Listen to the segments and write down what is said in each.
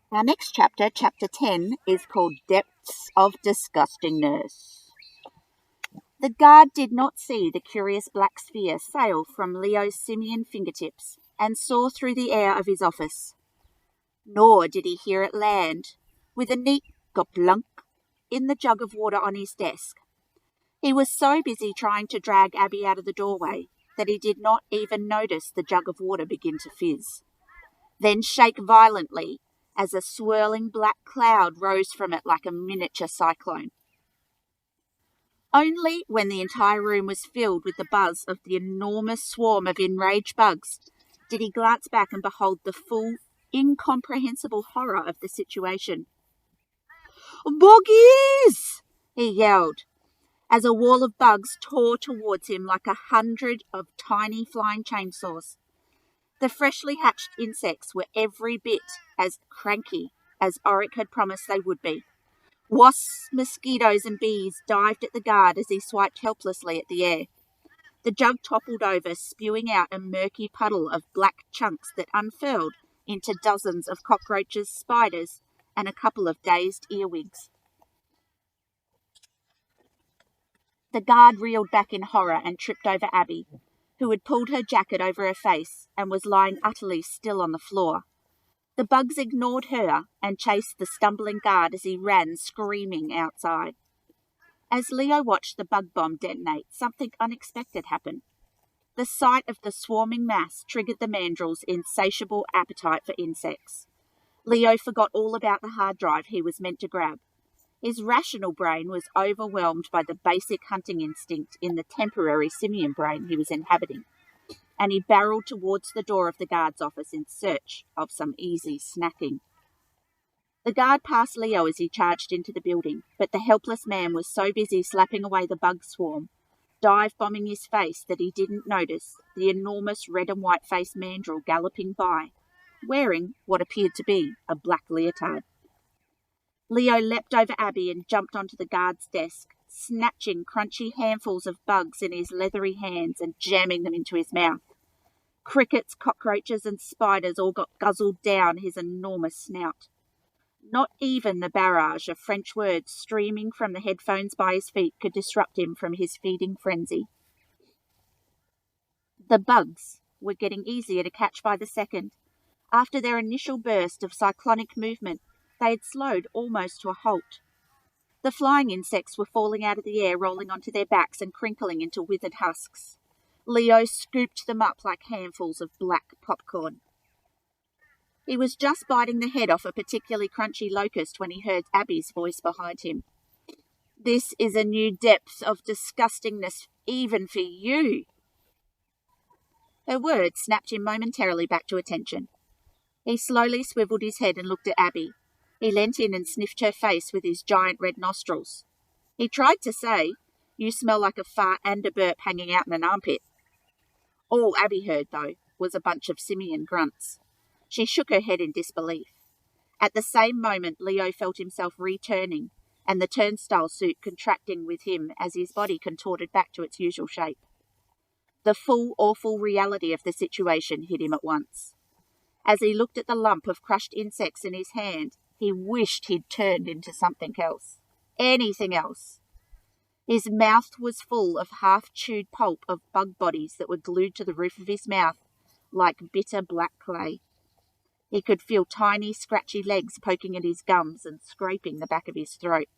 Our next chapter, chapter 10, is called Depths of Disgustingness. The guard did not see the curious black sphere sail from Leo's simian fingertips and soar through the air of his office. Nor did he hear it land, with a neat goplunk in the jug of water on his desk. He was so busy trying to drag Abby out of the doorway that he did not even notice the jug of water begin to fizz, then shake violently as a swirling black cloud rose from it like a miniature cyclone. Only when the entire room was filled with the buzz of the enormous swarm of enraged bugs did he glance back and behold the full, incomprehensible horror of the situation. "Buggies!" he yelled, as a wall of bugs tore towards him like 100 of tiny flying chainsaws. The freshly hatched insects were every bit as cranky as Oric had promised they would be. Wasps, mosquitoes, and bees dived at the guard as he swiped helplessly at the air. The jug toppled over, spewing out a murky puddle of black chunks that unfurled into dozens of cockroaches, spiders, and a couple of dazed earwigs. The guard reeled back in horror and tripped over Abby, who had pulled her jacket over her face and was lying utterly still on the floor. The bugs ignored her and chased the stumbling guard as he ran screaming outside. As Leo watched the bug bomb detonate, something unexpected happened. The sight of the swarming mass triggered the mandrel's insatiable appetite for insects. Leo forgot all about the hard drive he was meant to grab. His rational brain was overwhelmed by the basic hunting instinct in the temporary simian brain he was inhabiting, and he barreled towards the door of the guard's office in search of some easy snacking. The guard passed Leo as he charged into the building, but the helpless man was so busy slapping away the bug swarm, dive-bombing his face, that he didn't notice the enormous red and white-faced mandrel galloping by, wearing what appeared to be a black leotard. Leo leapt over Abby and jumped onto the guard's desk, snatching crunchy handfuls of bugs in his leathery hands and jamming them into his mouth. Crickets, cockroaches, and spiders all got guzzled down his enormous snout. Not even the barrage of French words streaming from the headphones by his feet could disrupt him from his feeding frenzy. The bugs were getting easier to catch by the second. After their initial burst of cyclonic movement, they had slowed almost to a halt. The flying insects were falling out of the air, rolling onto their backs and crinkling into withered husks. Leo scooped them up like handfuls of black popcorn. He was just biting the head off a particularly crunchy locust when he heard Abby's voice behind him. "This is a new depth of disgustingness even for you." Her words snapped him momentarily back to attention. He slowly swiveled his head and looked at Abby. He leant in and sniffed her face with his giant red nostrils. He tried to say, "You smell like a fart and a burp hanging out in an armpit." All Abby heard, though, was a bunch of simian grunts. She shook her head in disbelief. At the same moment, Leo felt himself returning, and the turnstile suit contracting with him as his body contorted back to its usual shape. The full, awful reality of the situation hit him at once. As he looked at the lump of crushed insects in his hand, he wished he'd turned into something else. Anything else. His mouth was full of half-chewed pulp of bug bodies that were glued to the roof of his mouth like bitter black clay. He could feel tiny, scratchy legs poking at his gums and scraping the back of his throat.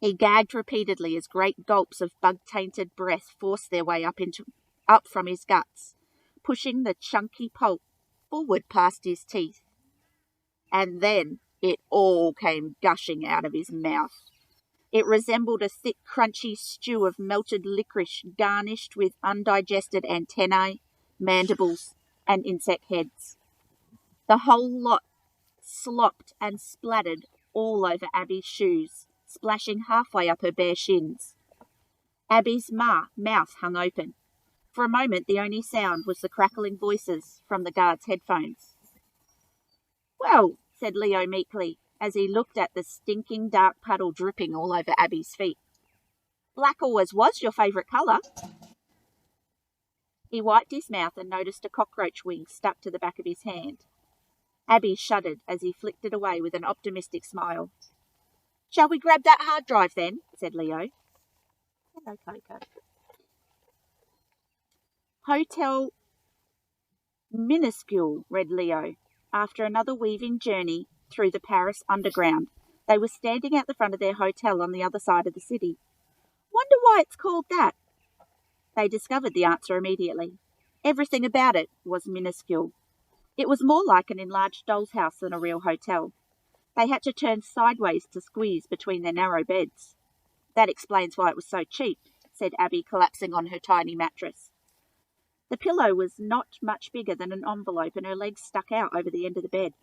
He gagged repeatedly as great gulps of bug-tainted breath forced their way up from his guts, pushing the chunky pulp forward past his teeth. And then it all came gushing out of his mouth. It resembled a thick, crunchy stew of melted licorice garnished with undigested antennae, mandibles, and insect heads. The whole lot slopped and splattered all over Abby's shoes, splashing halfway up her bare shins. Abby's mouth hung open. For a moment, the only sound was the crackling voices from the guard's headphones. "Well," said Leo meekly, as he looked at the stinking dark puddle dripping all over Abby's feet. "Black always was your favourite colour." He wiped his mouth and noticed a cockroach wing stuck to the back of his hand. Abby shuddered as he flicked it away with an optimistic smile. "Shall we grab that hard drive then?" said Leo. Hello, Coco. Hotel Minuscule, read Leo. After another weaving journey through the Paris underground, they were standing at the front of their hotel on the other side of the city. "Wonder why it's called that?" They discovered the answer immediately. Everything about it was minuscule. It was more like an enlarged doll's house than a real hotel. They had to turn sideways to squeeze between their narrow beds. "That explains why it was so cheap," said Abby, collapsing on her tiny mattress. The pillow was not much bigger than an envelope, and her legs stuck out over the end of the bed.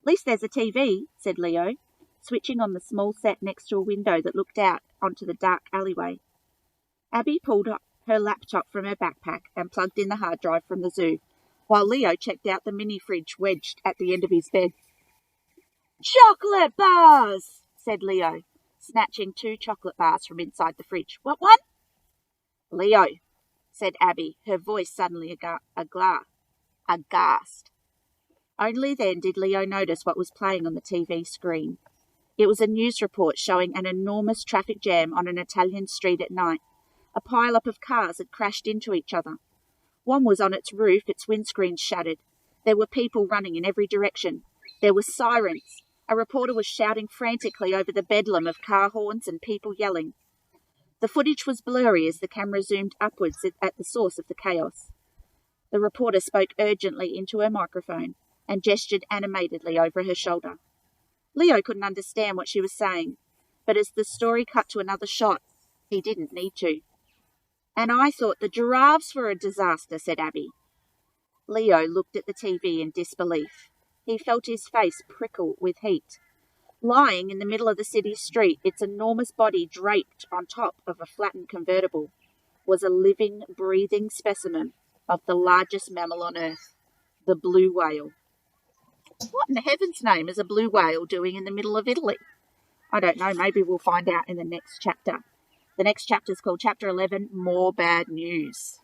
"At least there's a TV," said Leo, switching on the small set next to a window that looked out onto the dark alleyway. Abby pulled her laptop from her backpack and plugged in the hard drive from the zoo, while Leo checked out the mini fridge wedged at the end of his bed. "Chocolate bars!" said Leo, snatching 2 chocolate bars from inside the fridge. "What one?" "Leo," said Abby, her voice suddenly aghast. Only then did Leo notice what was playing on the TV screen. It was a news report showing an enormous traffic jam on an Italian street at night. A pile-up of cars had crashed into each other. One was on its roof, its windscreen shattered. There were people running in every direction. There were sirens. A reporter was shouting frantically over the bedlam of car horns and people yelling. The footage was blurry as the camera zoomed upwards at the source of the chaos. The reporter spoke urgently into her microphone and gestured animatedly over her shoulder. Leo couldn't understand what she was saying, but as the story cut to another shot, he didn't need to. "And I thought the giraffes were a disaster," said Abby. Leo looked at the TV in disbelief. He felt his face prickle with heat. Lying in the middle of the city street, its enormous body draped on top of a flattened convertible, was a living, breathing specimen of the largest mammal on Earth, the blue whale. What in heaven's name is a blue whale doing in the middle of Italy? I don't know. Maybe we'll find out in the next chapter. The next chapter is called Chapter 11, More Bad News.